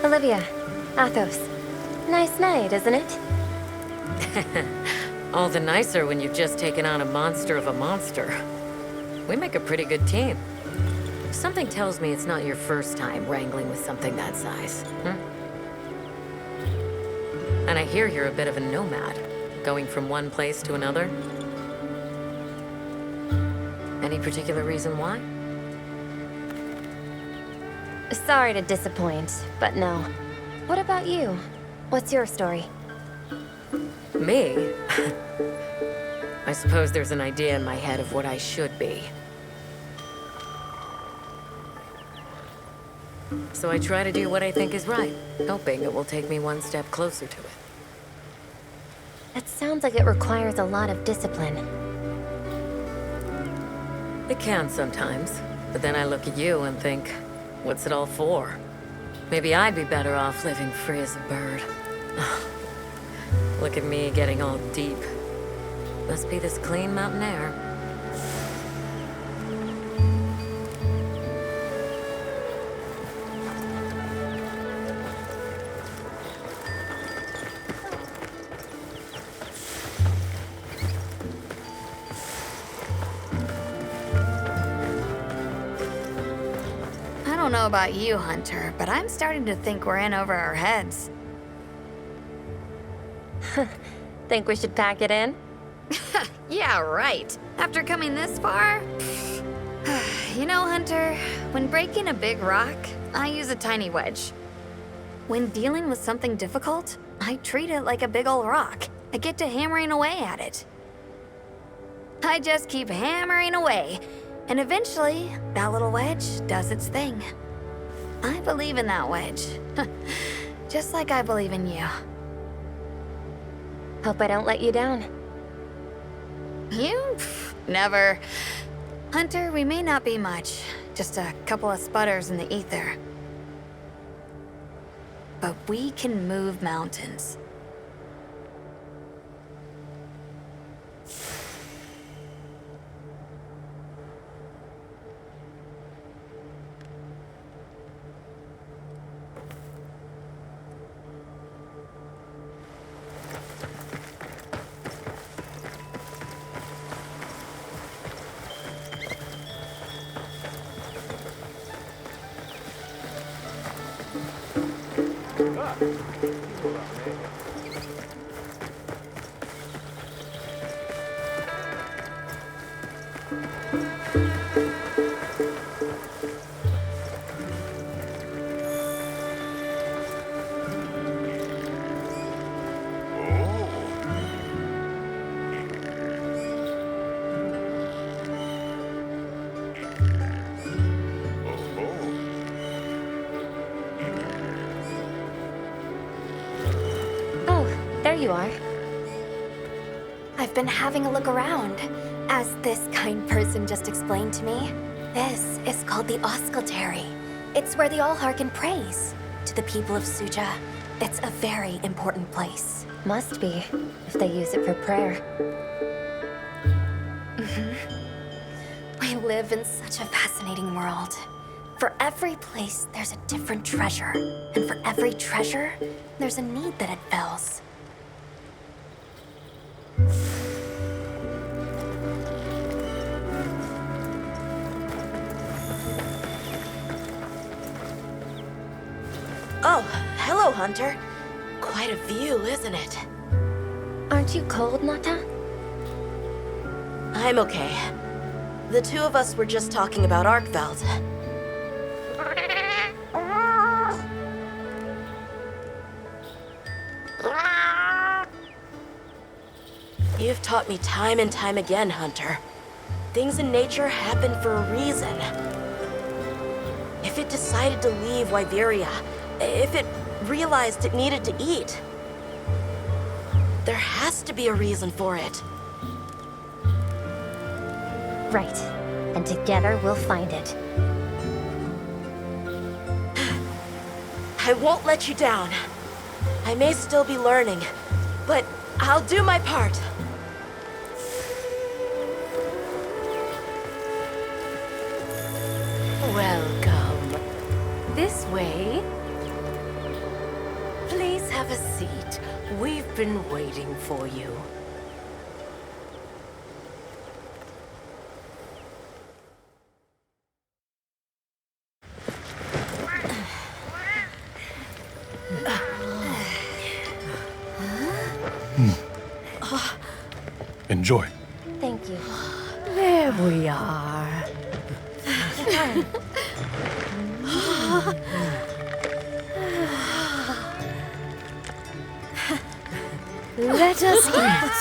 Olivia, Athos. Nice night, isn't it? All the nicer when you've just taken on a monster of a monster. We make a pretty good team. Something tells me it's not your first time wrangling with something that size. And I hear you're a bit of a nomad, going from one place to another. Any particular reason why? Sorry to disappoint, but no. What about you? What's your story? Me? I suppose there's an idea in my head of what I should be. So I try to do what I think is right, hoping it will take me one step closer to it. That sounds like it requires a lot of discipline. It can sometimes, but then I look at you and think, what's it all for? Maybe I'd be better off living free as a bird. Look at me getting all deep. Must be this clean mountain air. I don't know about you, Hunter, but I'm starting to think we're in over our heads. Think we should pack it in? Yeah, right. After coming this far? You know, Hunter, when breaking a big rock, I use a tiny wedge. When dealing with something difficult, I treat it like a big old rock. I get to hammering away at it. I just keep hammering away, and eventually, that little wedge does its thing. I believe in that wedge. Just like I believe in you. Hope I don't let you down. You? Never. Hunter, we may not be much. Just a couple of sputters in the ether. But we can move mountains. Oh, there you are. I've been having a look around. As this kind person just explained to me, this is called the Oscultary. It's where the Allharkin prays to the people of Suja. It's a very important place. Must be, if they use it for prayer. We live in such a fascinating world. For every place, there's a different treasure. And for every treasure, there's a need that it fills. Oh, hello, Hunter. Quite a view, isn't it? Aren't you cold, Nata? I'm okay. The two of us were just talking about Arkveld. You've taught me time and time again, Hunter. Things in nature happen for a reason. If it decided to leave Wyveria, if it realized it needed to eat, there has to be a reason for it. Right. And together we'll find it. I won't let you down. I may still be learning, but I'll do my part. Welcome. This way. have a seat. We've been waiting for you. Enjoy. Thank you. There we are. Let us eat.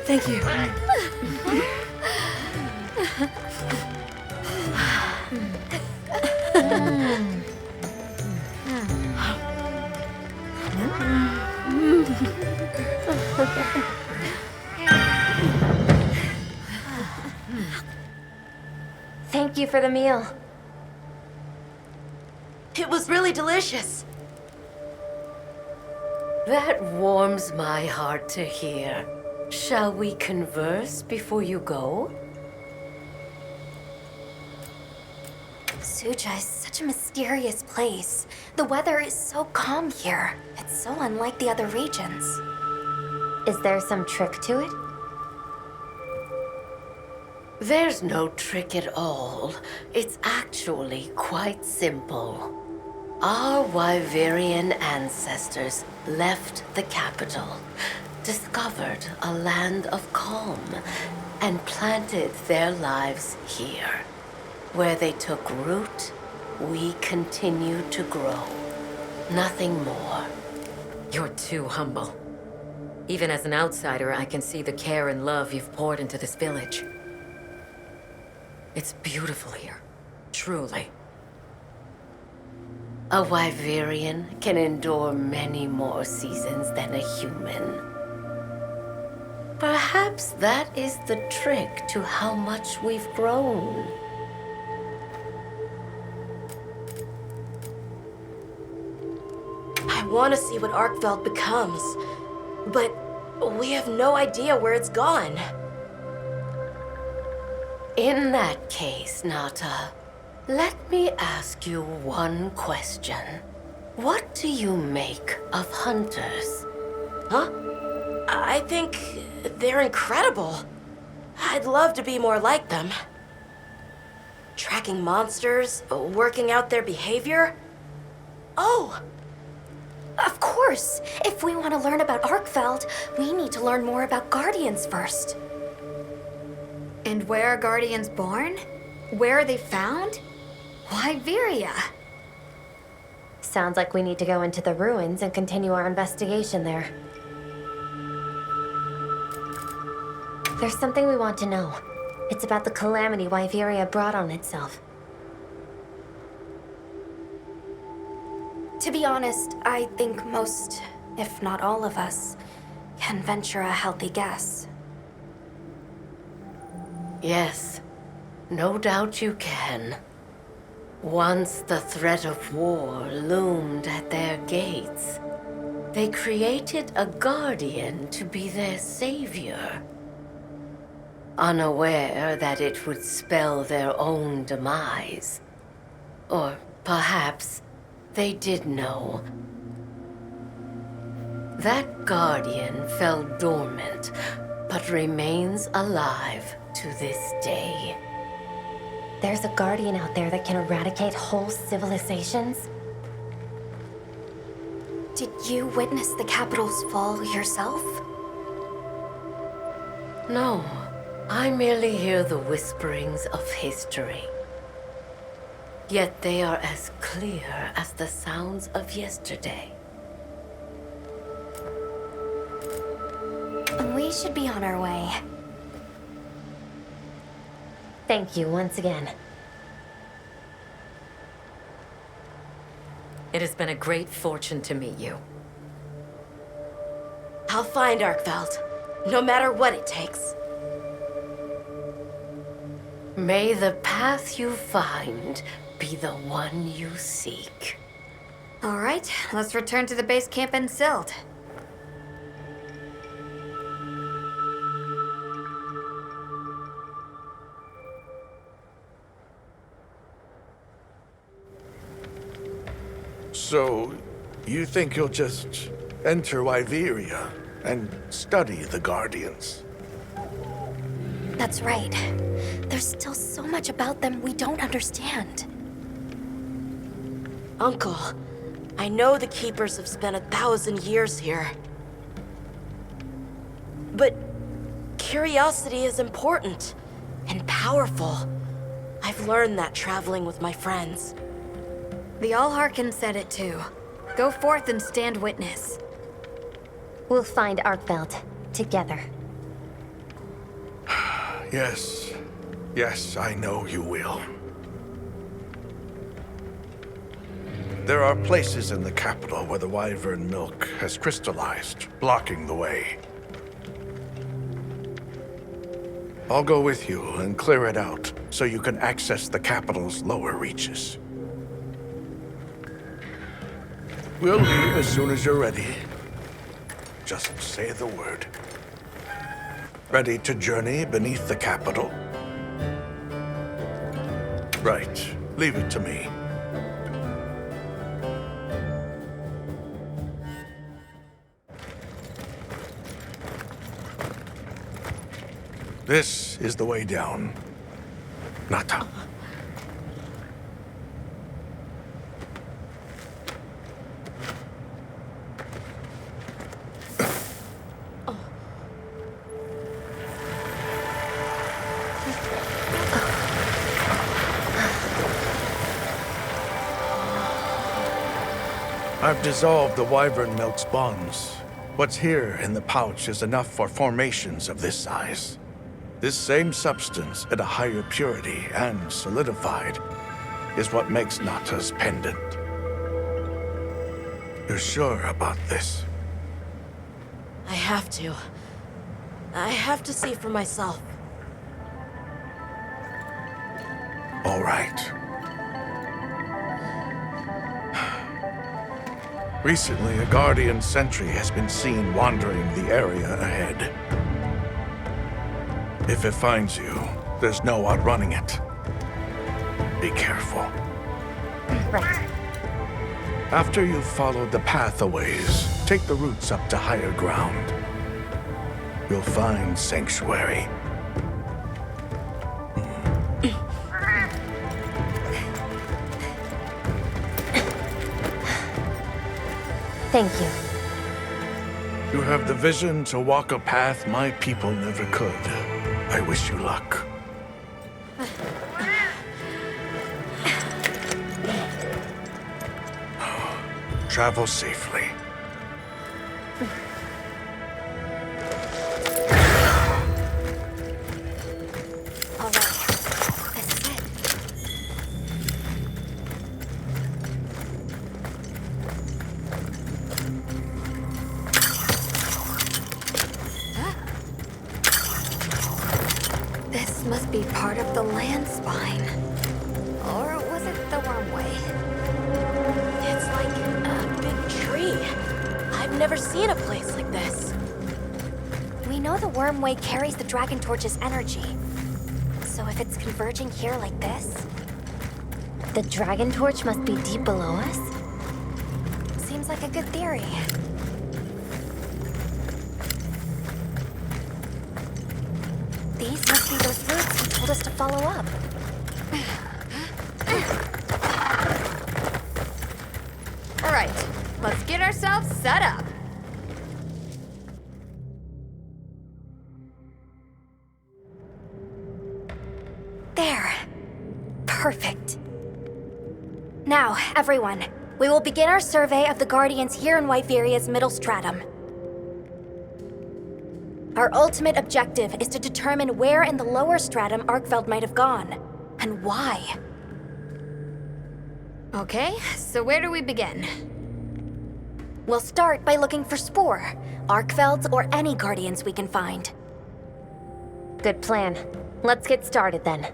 Thank you. Thank you for the meal. It was really delicious. That warms my heart to hear. Shall we converse before you go? Suja is such a mysterious place. The weather is so calm here. It's so unlike the other regions. Is there some trick to it? There's no trick at all. It's actually quite simple. Our Wyverian ancestors left the capital, discovered a land of calm, and planted their lives here. Where they took root, we continue to grow. Nothing more. You're too humble. Even as an outsider, I can see the care and love you've poured into this village. It's beautiful here. Truly. A Wyverian can endure many more seasons than a human. Perhaps that is the trick to how much we've grown. I want to see what Arkveld becomes, but we have no idea where it's gone. In that case, Nata, let me ask you one question. What do you make of hunters? Huh? I think they're incredible. I'd love to be more like them. Tracking monsters, working out their behavior. Oh! Of course! If we want to learn about Arkveld, we need to learn more about Guardians first. And where are Guardians born? Where are they found? Wyveria. Sounds like we need to go into the ruins and continue our investigation there. There's something we want to know. It's about the calamity Wyveria brought on itself. To be honest, I think most, if not all of us, can venture a healthy guess. Yes, no doubt you can. Once the threat of war loomed at their gates, they created a guardian to be their savior. Unaware that it would spell their own demise. Or perhaps they did know. That guardian fell dormant, but remains alive to this day. There's a guardian out there that can eradicate whole civilizations? Did you witness the capital's fall yourself? No, I merely hear the whisperings of history. Yet they are as clear as the sounds of yesterday. We should be on our way. Thank you once again. It has been a great fortune to meet you. I'll find Arkveld, no matter what it takes. May the path you find be the one you seek. All right, let's return to the base camp in Silt. So, you think you'll just enter Wyveria and study the Guardians? That's right. There's still so much about them we don't understand. Uncle, I know the Keepers have spent 1,000 years here. But curiosity is important and powerful. I've learned that traveling with my friends. The Allharkin said it too. Go forth and stand witness. We'll find Arkveld together. Yes. Yes, I know you will. There are places in the capital where the Wyvern milk has crystallized, blocking the way. I'll go with you and clear it out so you can access the capital's lower reaches. We'll leave as soon as you're ready. Just say the word. Ready to journey beneath the capital? Right. Leave it to me. This is the way down. Nata. I've dissolved the Wyvern milk's bonds. What's here in the pouch is enough for formations of this size. This same substance at a higher purity and solidified is what makes Nata's pendant. You're sure about this? I have to. I have to see for myself. All right. Recently, a Guardian sentry has been seen wandering the area ahead. If it finds you, there's no outrunning it. Be careful. Right. After you've followed the path a ways, take the roots up to higher ground. You'll find sanctuary. Thank you. You have the vision to walk a path my people never could. I wish you luck. Travel safely. All right. This is it. This must be part of the land spine. Or was it the wormway? It's like a big tree. I've never seen a place like this. We know the wormway carries the Dragon Torch's energy. So if it's converging here like this, The Dragon Torch must be deep below us? seems like a good theory. These must be those roots he told us to follow up. All right, let's get ourselves set up. There. Perfect. Now, everyone, we will begin our survey of the Guardians here in Wyveria's middle stratum. Our ultimate objective is to determine where in the lower stratum Arkveld might have gone, and why. Okay, so where do we begin? We'll start by looking for Spore, Arkvelds, or any Guardians we can find. Good plan. Let's get started then.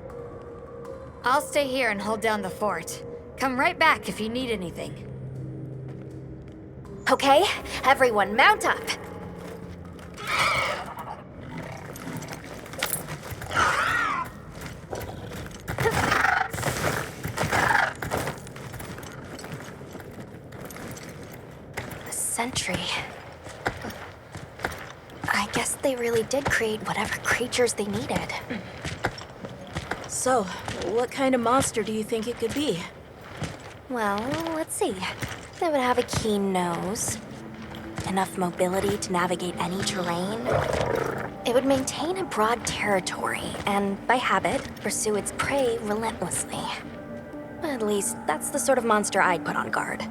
I'll stay here and hold down the fort. Come right back if you need anything. Okay, everyone mount up. sentry. I guess they really did create whatever creatures they needed. So, what kind of monster do you think it could be? Well, let's see. They would have a keen nose, enough mobility to navigate any terrain. It would maintain a broad territory and, by habit, pursue its prey relentlessly. At least, that's the sort of monster I'd put on guard.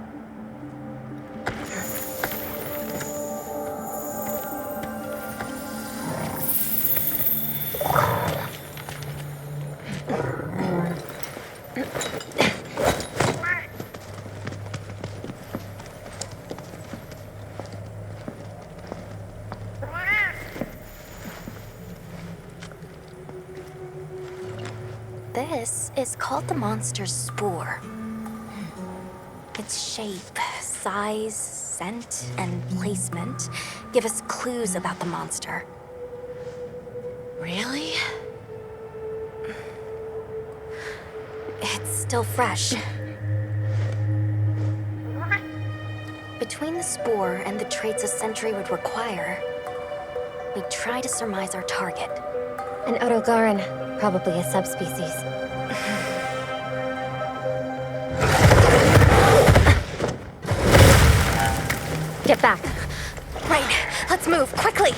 This is called the monster's spoor. Its shape, size, scent, and placement give us clues about the monster. Really? It's still fresh. Between the spoor and the traits a sentry would require, we try to surmise our target. An Odogaron, probably a subspecies. Get back. Right, let's move, quickly!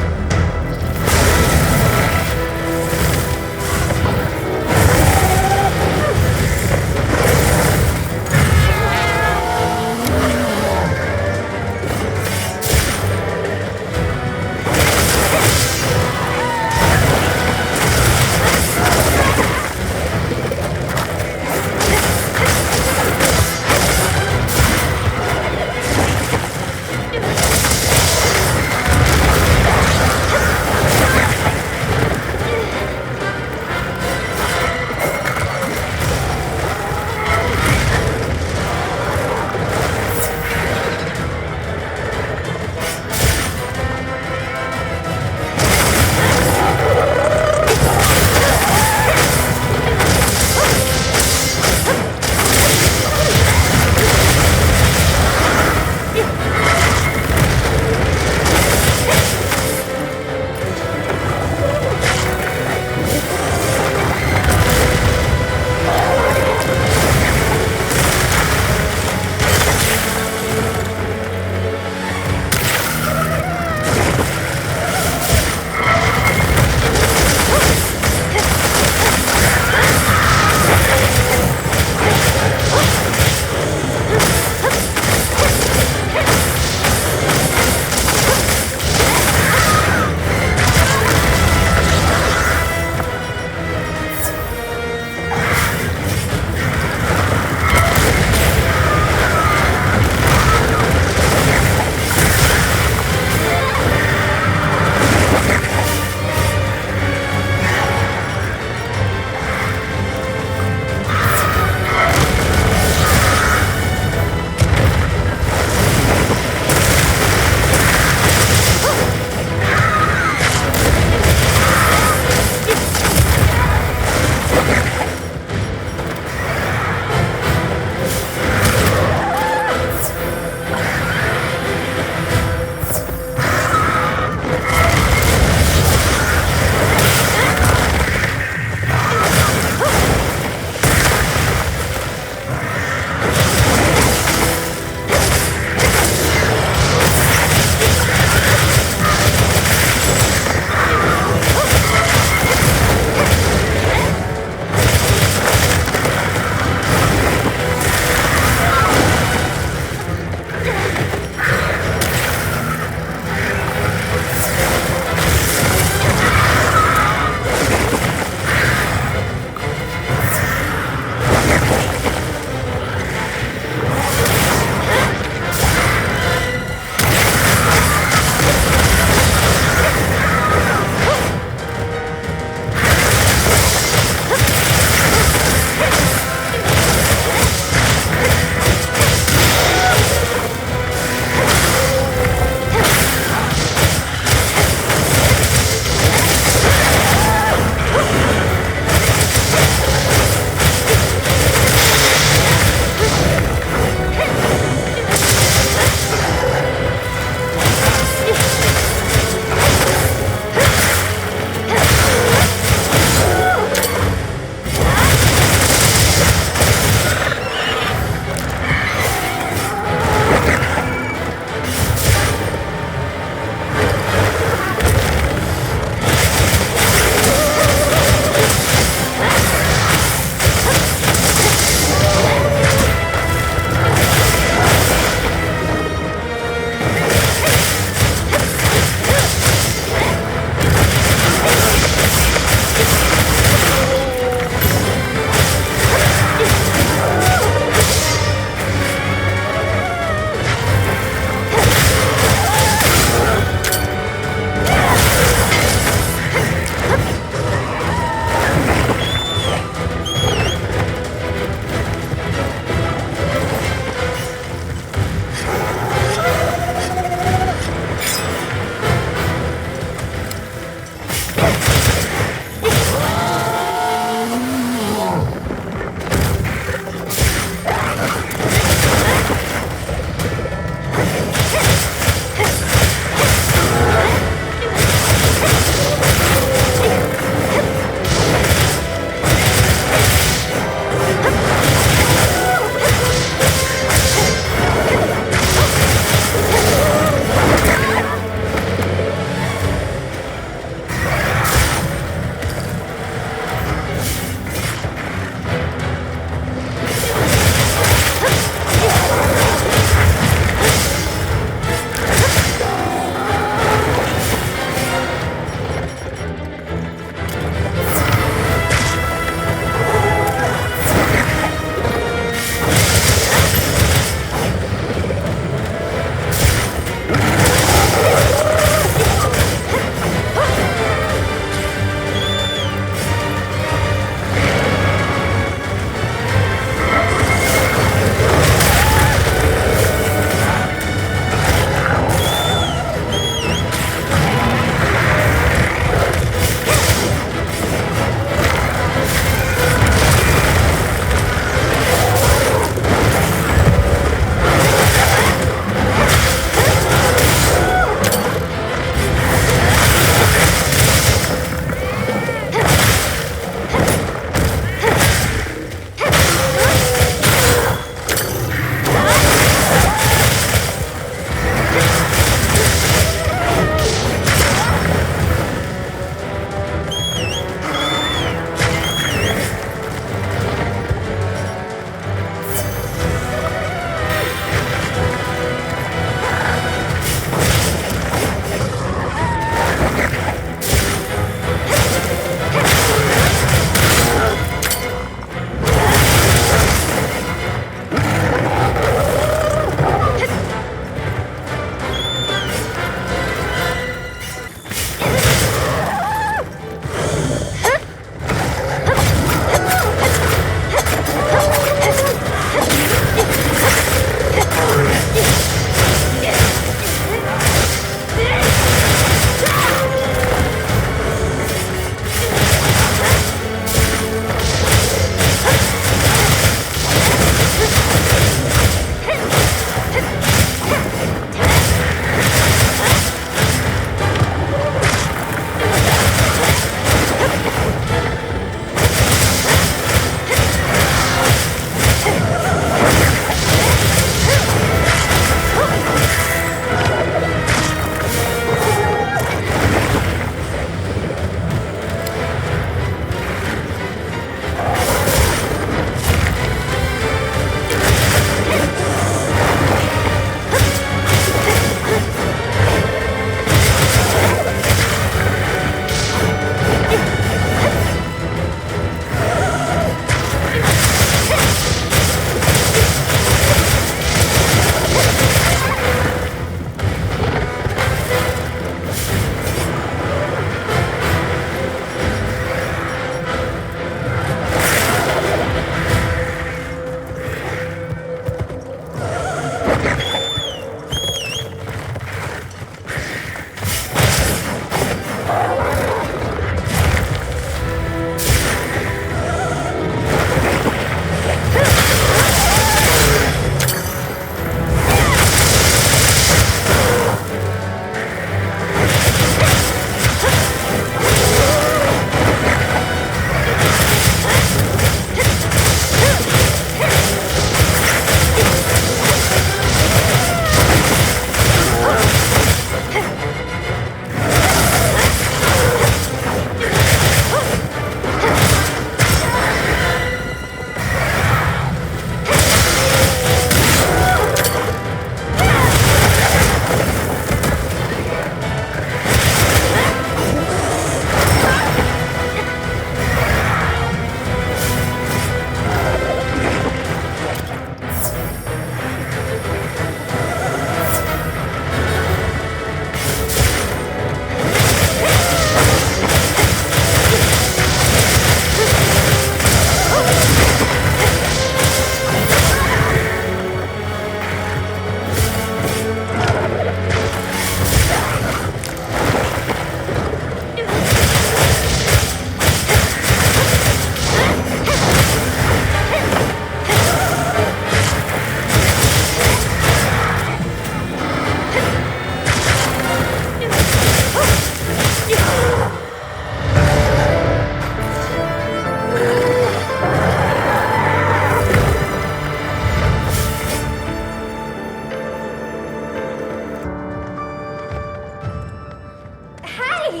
Hey!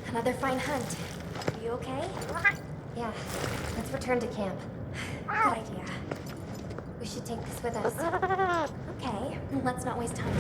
Another fine hunt. Are you okay? Yeah, let's return to camp. Good idea. We should take this with us. Okay, let's not waste time.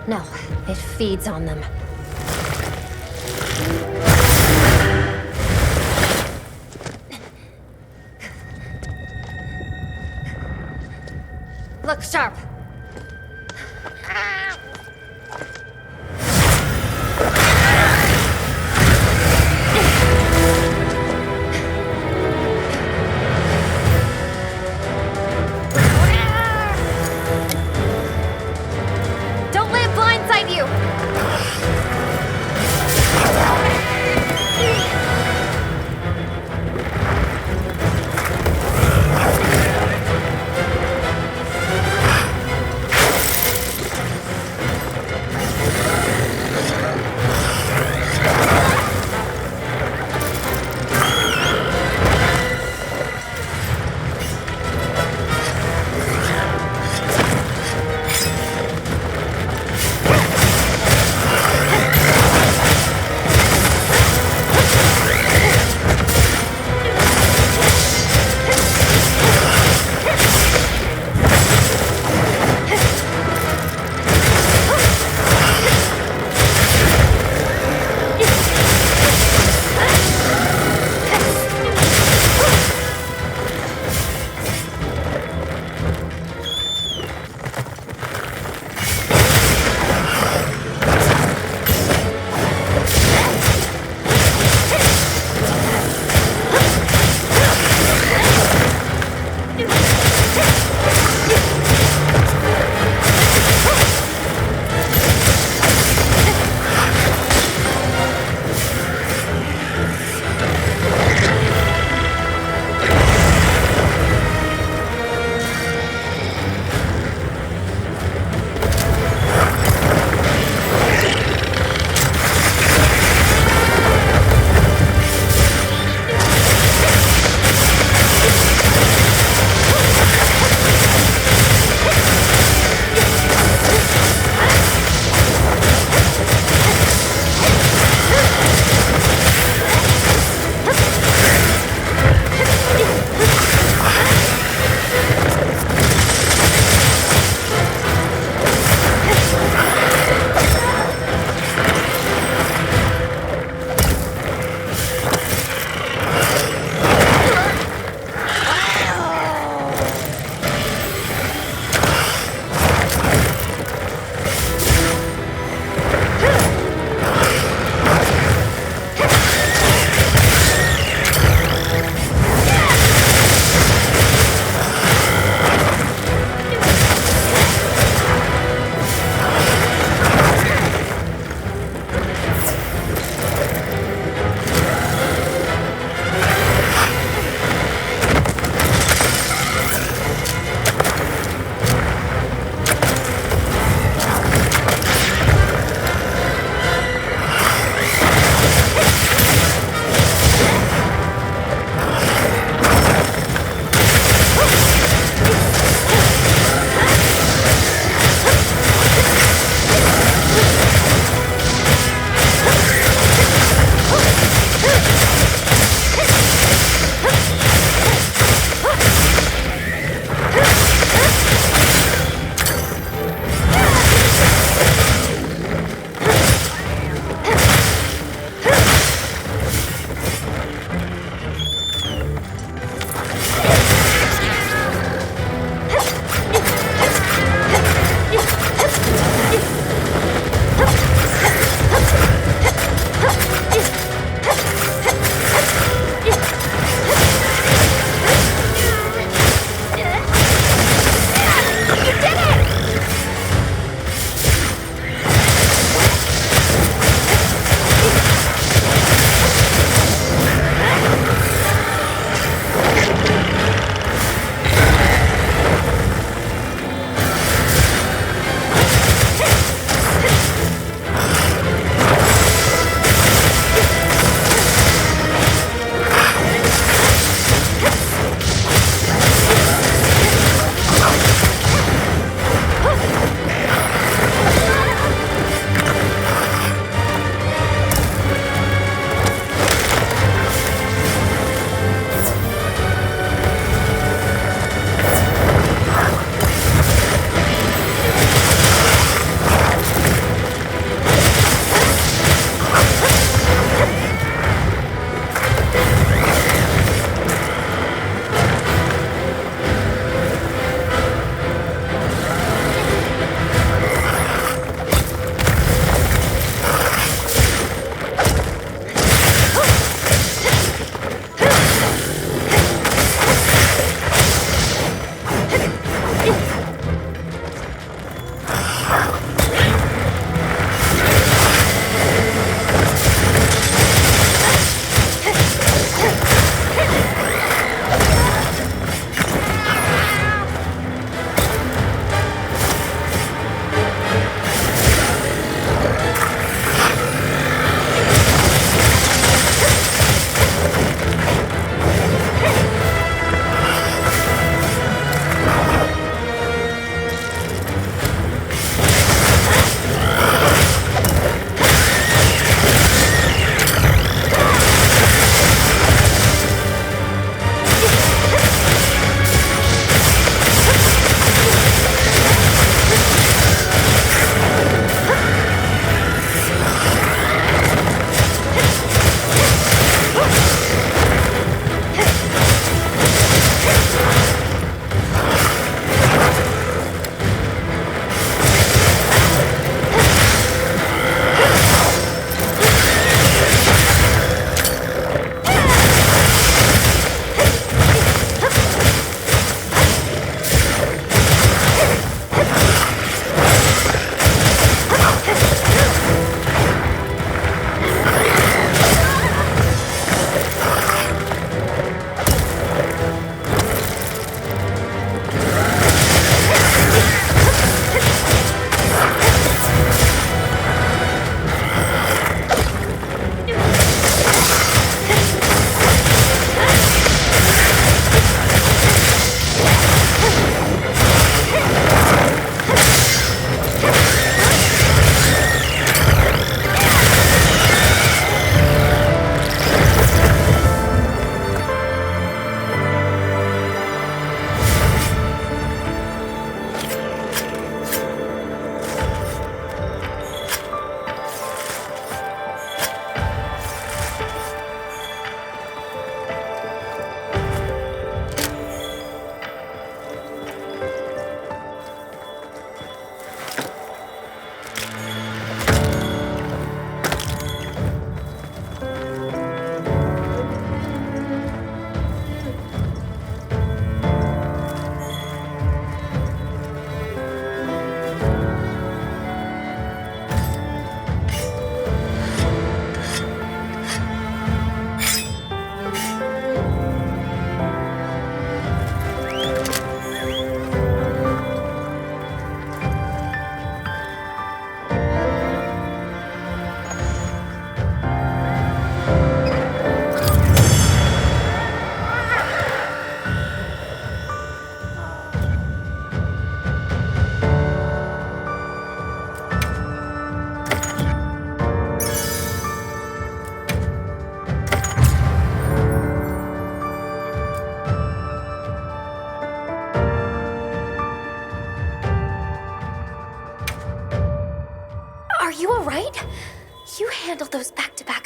No, it feeds on them. Look sharp! Don't let it blindside you!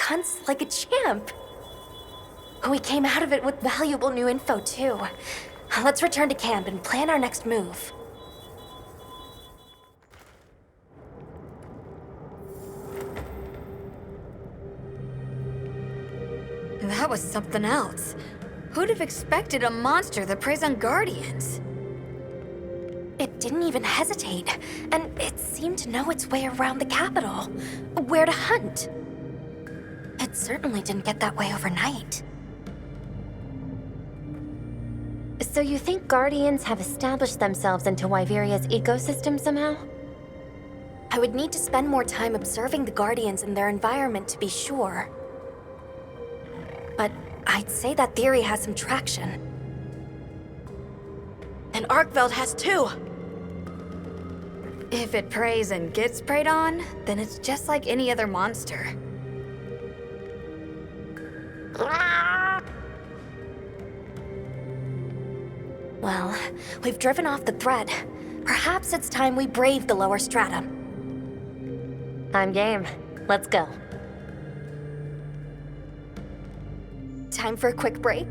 hunts like a champ. We came out of it with valuable new info, too. Let's return to camp and plan our next move. That was something else. Who'd have expected a monster that preys on guardians? It didn't even hesitate, and it seemed to know its way around the capital, where to hunt. It certainly didn't get that way overnight. So you think Guardians have established themselves into Wyveria's ecosystem somehow? I would need to spend more time observing the Guardians and their environment to be sure. But I'd say that theory has some traction. And Arkveld has too. If it preys and gets preyed on, then it's just like any other monster. Well, we've driven off the threat. Perhaps it's time we brave the lower strata. I'm game. Let's go. Time for a quick break?